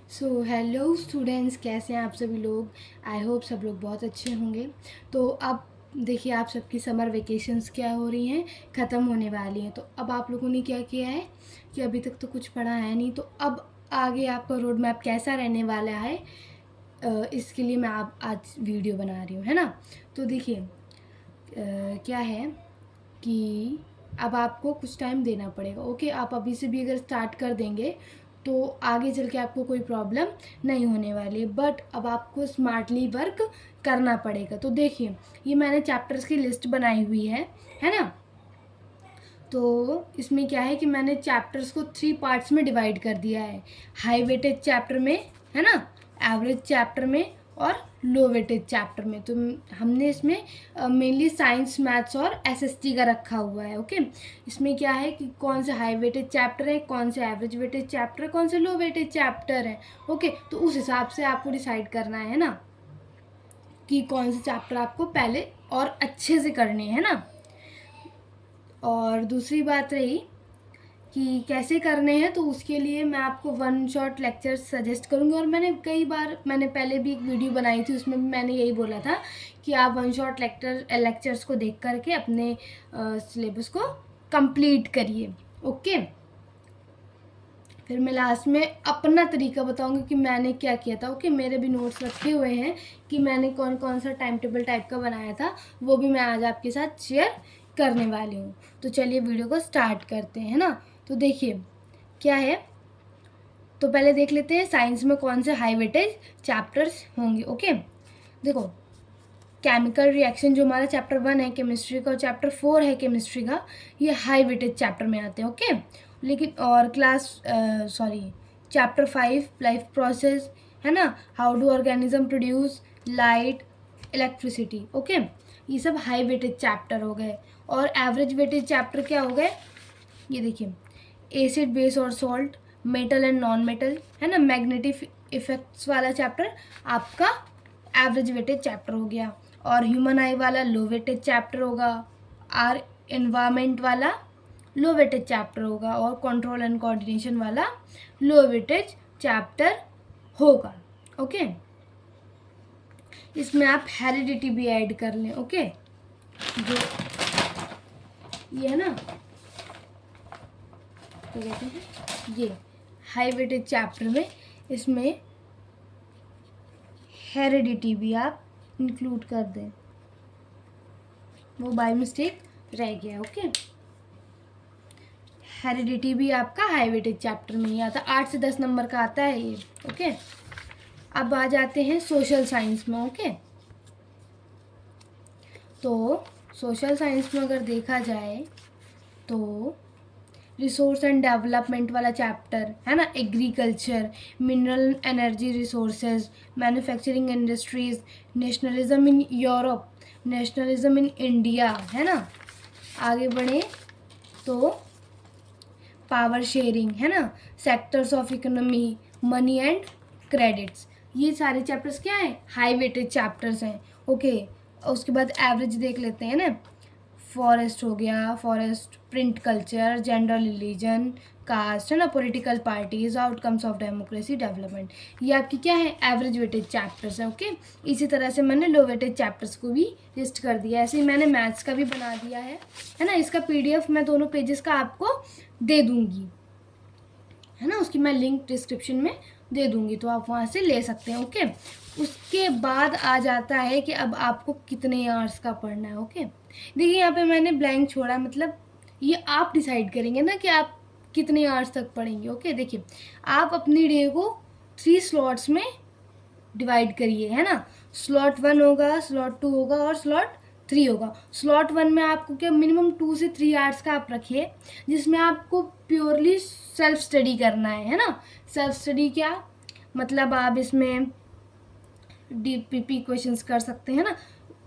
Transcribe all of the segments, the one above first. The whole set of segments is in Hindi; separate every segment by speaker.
Speaker 1: सो हेलो स्टूडेंट्स, कैसे हैं आप सभी लोग। आई होप सब लोग बहुत अच्छे होंगे। तो अब देखिए, आप सबकी समर वेकेशंस क्या हो रही हैं, ख़त्म होने वाली हैं। तो अब आप लोगों ने क्या किया है कि अभी तक तो कुछ पढ़ा है नहीं, तो अब आगे आपका रोड मैप कैसा रहने वाला है, इसके लिए मैं आप आज वीडियो बना रही हूँ, है ना। तो देखिए, क्या है कि अब आपको कुछ टाइम देना पड़ेगा। ओके, आप अभी से भी अगर स्टार्ट कर देंगे तो आगे चल के आपको कोई प्रॉब्लम नहीं होने वाली है, बट अब आपको स्मार्टली वर्क करना पड़ेगा। तो देखिए, ये मैंने चैप्टर्स की लिस्ट बनाई हुई है ना। तो इसमें क्या है कि मैंने चैप्टर्स को 3 पार्ट्स में डिवाइड कर दिया है। हाई वेटेज चैप्टर में, है ना, एवरेज चैप्टर में और लो वेटेज चैप्टर में। तो हमने इसमें मेनली साइंस, मैथ्स और एसएसटी का रखा हुआ है। ओके, इसमें क्या है कि कौन से हाई वेटेज चैप्टर है, कौन से एवरेज वेटेज चैप्टर है, कौन से लो वेटेज चैप्टर है। ओके, तो उस हिसाब से आपको डिसाइड करना है ना कि कौन से चैप्टर आपको पहले और अच्छे से करने हैं ना। और दूसरी बात रही कि कैसे करने हैं, तो उसके लिए मैं आपको वन शॉट लेक्चर सजेस्ट करूँगी। और मैंने पहले भी एक वीडियो बनाई थी, उसमें भी मैंने यही बोला था कि आप वन शॉट लेक्चर्स को देख करके अपने सिलेबस को कंप्लीट करिए। ओके, फिर मैं लास्ट में अपना तरीका बताऊंगी कि मैंने क्या किया था। ओके, मेरे भी नोट्स रखे हुए हैं कि मैंने कौन कौन सा टाइम टेबल टाइप का बनाया था, वो भी मैं आज आपके साथ शेयर करने वाली हूँ। तो चलिए वीडियो को स्टार्ट करते हैं ना। तो देखिए क्या है, तो पहले देख लेते हैं साइंस में कौन से हाई वेटेज चैप्टर्स होंगे। ओके, देखो, केमिकल रिएक्शन जो हमारा चैप्टर 1 है केमिस्ट्री का और चैप्टर 4 है केमिस्ट्री का, ये हाई वेटेज चैप्टर में आते हैं। ओके, लेकिन और चैप्टर 5 लाइफ प्रोसेस, है ना, how do organism produce light, electricity. Okay, ये सब हाई वेटेज चैप्टर हो गए। और एवरेज वेटेज चैप्टर क्या हो गए, ये देखिए, एसिड, बेस और salt, metal and non metal, है ना, मैग्नेटिक इफेक्ट्स वाला चैप्टर आपका एवरेज वेटेज चैप्टर हो गया। और ह्यूमन आई वाला लो वेटेज चैप्टर होगा। आर एनवायरमेंट वाला लो वेटेज चैप्टर होगा। और कंट्रोल एंड कोऑर्डिनेशन वाला लो वेटेज चैप्टर होगा। ओके, इसमें आप हेरिडिटी भी ऐड कर लें। ओके, जो ये है ना, तो कहते हैं ये हाई वेटेज चैप्टर में, इसमें हेरिडिटी भी आप इंक्लूड कर दें, वो बाय मिस्टेक रह गया। ओके, हेरिडिटी भी आपका हाई वेटेज चैप्टर में ही आता, 8 से 10 नंबर का आता है ये। ओके, अब आ जाते हैं सोशल साइंस में। ओके, तो सोशल साइंस में अगर देखा जाए तो रिसोर्स एंड डेवलपमेंट वाला चैप्टर है ना, agriculture, mineral energy resources, manufacturing industries, nationalism in Europe, nationalism in India, है ना। आगे बढ़े तो पावर शेयरिंग, है ना, sectors of economy, money and credits, ये सारे चैप्टर्स क्या हैं, हाई वेटेज चैप्टर्स हैं। ओके, उसके बाद एवरेज देख लेते हैं ना, फॉरेस्ट हो गया, forest, print culture, gender religion, caste, है ना, political parties, outcomes of democracy, development, ये आपकी क्या है, एवरेज वेटेज चैप्टर्स हैं। ओके, इसी तरह से मैंने लो वेटेज चैप्टर्स को भी लिस्ट कर दिया। ऐसे ही मैंने मैथ्स का भी बना दिया है ना। इसका पीडीएफ मैं दोनों पेजेस का आपको दे दूंगी, है ना, उसकी मैं लिंक डिस्क्रिप्शन में दे दूंगी, तो आप वहाँ से ले सकते हैं। ओके, उसके बाद आ जाता है कि अब आपको कितने आवर्स का पढ़ना है। ओके, देखिए यहाँ पे मैंने ब्लैंक छोड़ा, मतलब ये आप डिसाइड करेंगे ना कि आप कितने आवर्स तक पढ़ेंगे। ओके, देखिए, आप अपनी डे को 3 स्लॉट्स में डिवाइड करिए, है ना। स्लॉट 1 होगा, स्लॉट 2 होगा और स्लॉट 3 होगा। स्लॉट 1 में आपको क्या मिनिमम 2 से 3 आवर्स का आप रखिए, जिसमें आपको प्योरली सेल्फ स्टडी करना है ना। सेल्फ स्टडी क्या मतलब, आप इसमें डीपीपी क्वेश्चंस कर सकते हैं ना,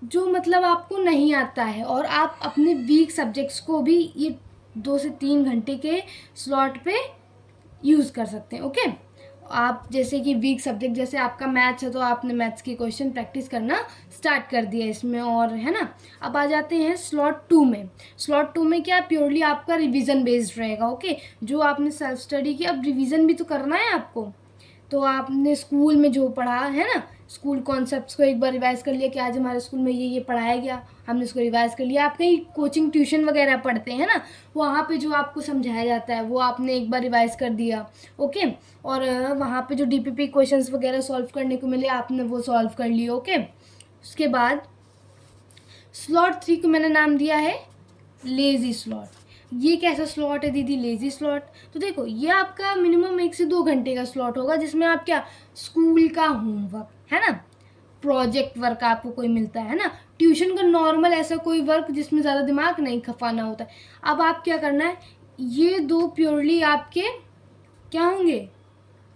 Speaker 1: जो मतलब आपको नहीं आता है, और आप अपने वीक सब्जेक्ट्स को भी ये 2 से 3 घंटे के स्लॉट पे यूज़ कर सकते हैं। ओके, आप जैसे कि वीक सब्जेक्ट, जैसे आपका मैथ्स है तो आपने मैथ्स की क्वेश्चन प्रैक्टिस करना स्टार्ट कर दिया इसमें, और है ना। अब आ जाते हैं स्लॉट 2 में। स्लॉट 2 में क्या, प्योरली आपका रिवीजन बेस्ड रहेगा। ओके, जो आपने सेल्फ स्टडी की, अब रिवीजन भी तो करना है आपको, तो आपने स्कूल में जो पढ़ा है ना, स्कूल कॉन्सेप्ट्स को एक बार रिवाइज़ कर लिया कि आज हमारे स्कूल में ये पढ़ाया गया, हमने उसको रिवाइज़ कर लिया। आप कहीं कोचिंग ट्यूशन वगैरह पढ़ते हैं ना, वहाँ पे जो आपको समझाया जाता है वो आपने एक बार रिवाइज़ कर दिया, ओके। और वहाँ पे जो डीपीपी क्वेश्चंस वगैरह सॉल्व करने को मिले आपने वो सॉल्व कर लिए, ओके। उसके बाद स्लॉट 3 को मैंने नाम दिया है लेज़ी स्लॉट। ये कैसा स्लॉट है दीदी, लेज़ी स्लॉट? तो देखो, ये आपका मिनिमम 1 से 2 घंटे का स्लॉट होगा, जिसमें आप क्या, स्कूल का होमवर्क है ना, प्रोजेक्ट वर्क आपको कोई मिलता है ना, ट्यूशन का नॉर्मल ऐसा कोई वर्क जिसमें ज़्यादा दिमाग नहीं खपाना होता है। अब आप क्या करना है, ये 2 प्योरली आपके क्या होंगे,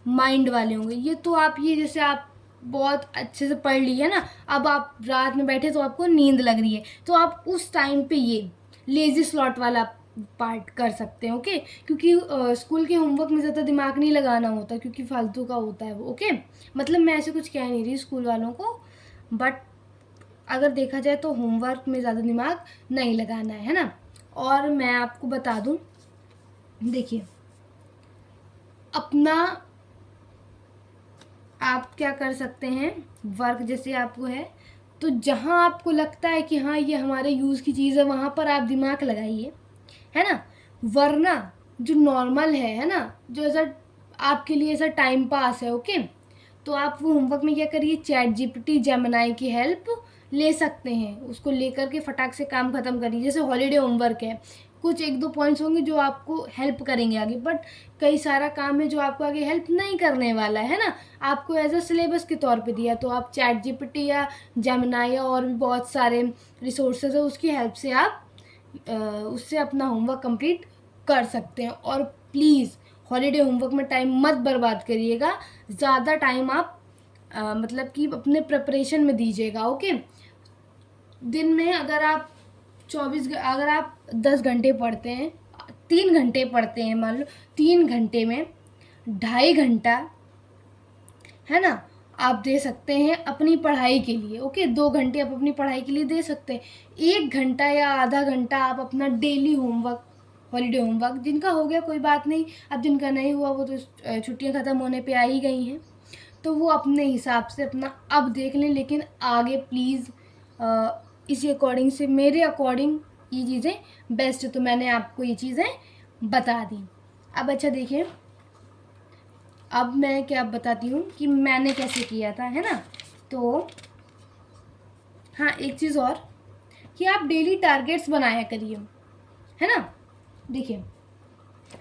Speaker 1: माइंड वाले होंगे। ये तो आप, ये जैसे आप बहुत अच्छे से पढ़ लिए ना, अब आप रात में बैठे तो आपको नींद लग रही है, तो आप उस टाइम पे ये लेज़ी स्लॉट वाला पार्ट कर सकते हैं, ओके। क्योंकि स्कूल के होमवर्क में ज़्यादा दिमाग नहीं लगाना होता, क्योंकि फालतू का होता है वो, ओके। मतलब मैं ऐसे कुछ कह नहीं रही स्कूल वालों को, बट अगर देखा जाए तो होमवर्क में ज़्यादा दिमाग नहीं लगाना है ना। और मैं आपको बता दूं, देखिए, अपना आप क्या कर सकते हैं, वर्क जैसे आपको है, तो जहाँ आपको लगता है कि हाँ ये हमारे यूज़ की चीज़ है, वहाँ पर आप दिमाग लगाइए, है ना। वरना जो नॉर्मल है ना, जो ऐसा आपके लिए ऐसा टाइम पास है, ओके, तो आप वो होमवर्क में क्या करिए, चैट जीपीटी, जेमिनाई की हेल्प ले सकते हैं, उसको लेकर के फटाक से काम ख़त्म करिए। जैसे हॉलीडे होमवर्क है, कुछ 1-2 पॉइंट्स होंगे जो आपको हेल्प करेंगे आगे, बट कई सारा काम है जो आपको आगे हेल्प नहीं करने वाला है ना, आपको एज अ सिलेबस के तौर पे दिया, तो आप चैट जीपीटी या जेमिनाई या और भी बहुत सारे रिसोर्सेज है, उसकी हेल्प से आप उससे अपना होमवर्क कंप्लीट कर सकते हैं। और प्लीज़ हॉलीडे होमवर्क में टाइम मत बर्बाद करिएगा, ज़्यादा टाइम आप मतलब कि अपने प्रिपरेशन में दीजिएगा, ओके। दिन में अगर आप 10 घंटे पढ़ते हैं, 3 घंटे पढ़ते हैं, मान लो 3 घंटे में 2.5 घंटा है ना, आप दे सकते हैं अपनी पढ़ाई के लिए, ओके। 2 घंटे आप अपनी पढ़ाई के लिए दे सकते हैं, 1 घंटा या आधा घंटा आप अपना डेली होमवर्क, हॉलीडे होमवर्क, जिनका हो गया कोई बात नहीं, अब जिनका नहीं हुआ वो तो छुट्टियां ख़त्म होने पे आ ही गई हैं, तो वो अपने हिसाब से अपना अब देख लें। लेकिन आगे प्लीज़ इसी अकॉर्डिंग से, मेरे अकॉर्डिंग ये चीज़ें बेस्ट है, तो मैंने आपको ये चीज़ें बता दी। अब अच्छा देखिए, अब मैं क्या बताती हूँ कि मैंने कैसे किया था, है ना। तो हाँ, एक चीज़ और, कि आप डेली टारगेट्स बनाया करिए, है ना। देखिए,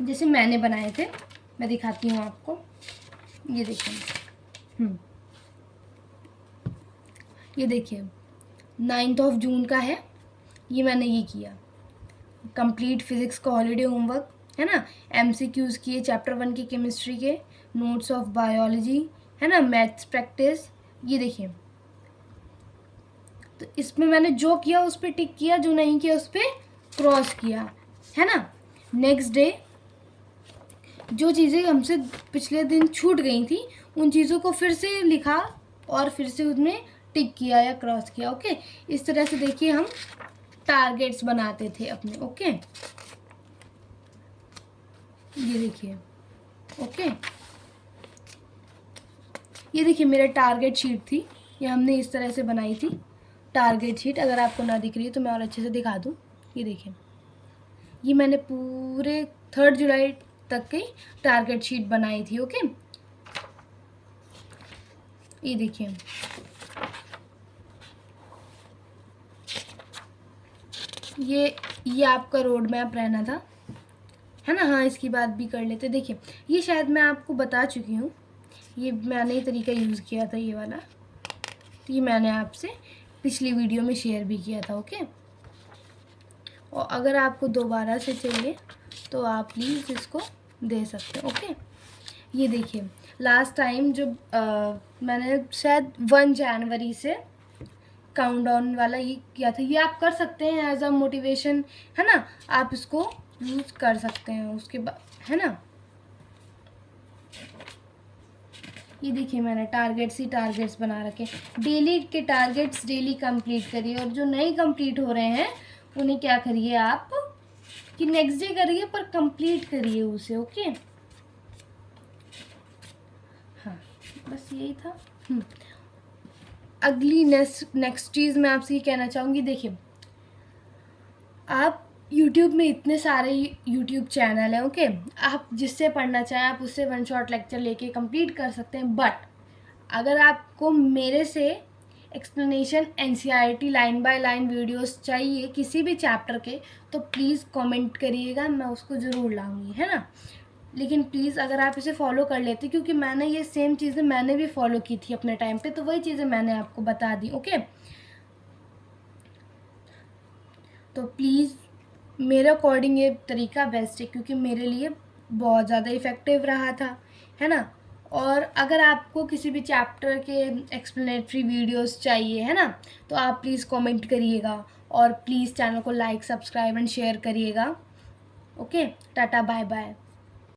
Speaker 1: जैसे मैंने बनाए थे, मैं दिखाती हूँ आपको, ये देखिए, ये देखिए 9 जून का है, ये मैंने ये किया, कंप्लीट फिज़िक्स का हॉलीडे होमवर्क, है ना, MCQs किए चैप्टर 1 के केमिस्ट्री के, नोट्स ऑफ बायोलॉजी, है ना, मैथ्स प्रैक्टिस, ये देखिए। तो इसमें मैंने जो किया उस पर टिक किया, जो नहीं किया उस पर क्रॉस किया, है ना। नेक्स्ट डे जो चीज़ें हमसे पिछले दिन छूट गई थी, उन चीज़ों को फिर से लिखा और फिर से उसमें टिक किया या क्रॉस किया, ओके। इस तरह से देखिए हम टारगेट्स बनाते थे अपने, ओके। ये देखिए, ओके, ये देखिए मेरा टारगेट शीट थी, ये हमने इस तरह से बनाई थी टारगेट शीट। अगर आपको ना दिख रही है तो मैं और अच्छे से दिखा दूँ, ये देखिए, ये मैंने पूरे 3 जुलाई तक की टारगेट शीट बनाई थी, ओके। ये देखिए, ये आपका रोड मैप रहना था, है ना। हाँ, इसकी बात भी कर लेते। देखिए, ये शायद मैं आपको बता चुकी हूँ, ये मैंने ही तरीका यूज़ किया था ये वाला, तो ये मैंने आपसे पिछली वीडियो में शेयर भी किया था, ओके। और अगर आपको दोबारा से चाहिए तो आप प्लीज़ इसको दे सकते हैं, ओके। ये देखिए, लास्ट टाइम जो मैंने शायद 1 जनवरी से काउंटडाउन वाला ये किया था, ये आप कर सकते हैं एज अ मोटिवेशन, है ना, आप इसको यूज़ कर सकते हैं। उसके बाद, है ना, ये देखिए मैंने टारगेट्स ही टारगेट्स बना रखे, डेली के टारगेट्स डेली कंप्लीट करिए, और जो नहीं कंप्लीट हो रहे हैं उन्हें क्या करिए आप, कि नेक्स्ट डे करिए पर कंप्लीट करिए उसे, ओके। हाँ, बस यही था। अगली नेक्स्ट चीज़ मैं आपसे ये कहना चाहूँगी, देखिए आप यूट्यूब में इतने सारे यूट्यूब चैनल हैं, ओके, आप जिससे पढ़ना चाहें आप उससे वन शॉट लेक्चर लेके कंप्लीट कर सकते हैं। बट अगर आपको मेरे से explanation NCERT line by line videos चाहिए किसी भी चैप्टर के, तो प्लीज़ कमेंट करिएगा, मैं उसको ज़रूर लाऊंगी, है ना। लेकिन प्लीज़ अगर आप इसे फॉलो कर लेते, क्योंकि मैंने ये सेम चीज़ें मैंने भी फॉलो की थी अपने टाइम पे, तो वही चीज़ें मैंने आपको बता दी, ओके। तो प्लीज़ मेरे अकॉर्डिंग ये तरीका बेस्ट है, क्योंकि मेरे लिए बहुत ज़्यादा इफ़ेक्टिव रहा था, है ना। और अगर आपको किसी भी चैप्टर के एक्सप्लेनेटरी वीडियोस चाहिए, है ना, तो आप प्लीज़ कमेंट करिएगा, और प्लीज़ चैनल को लाइक, सब्सक्राइब एंड शेयर करिएगा। Okay, tata, bye bye.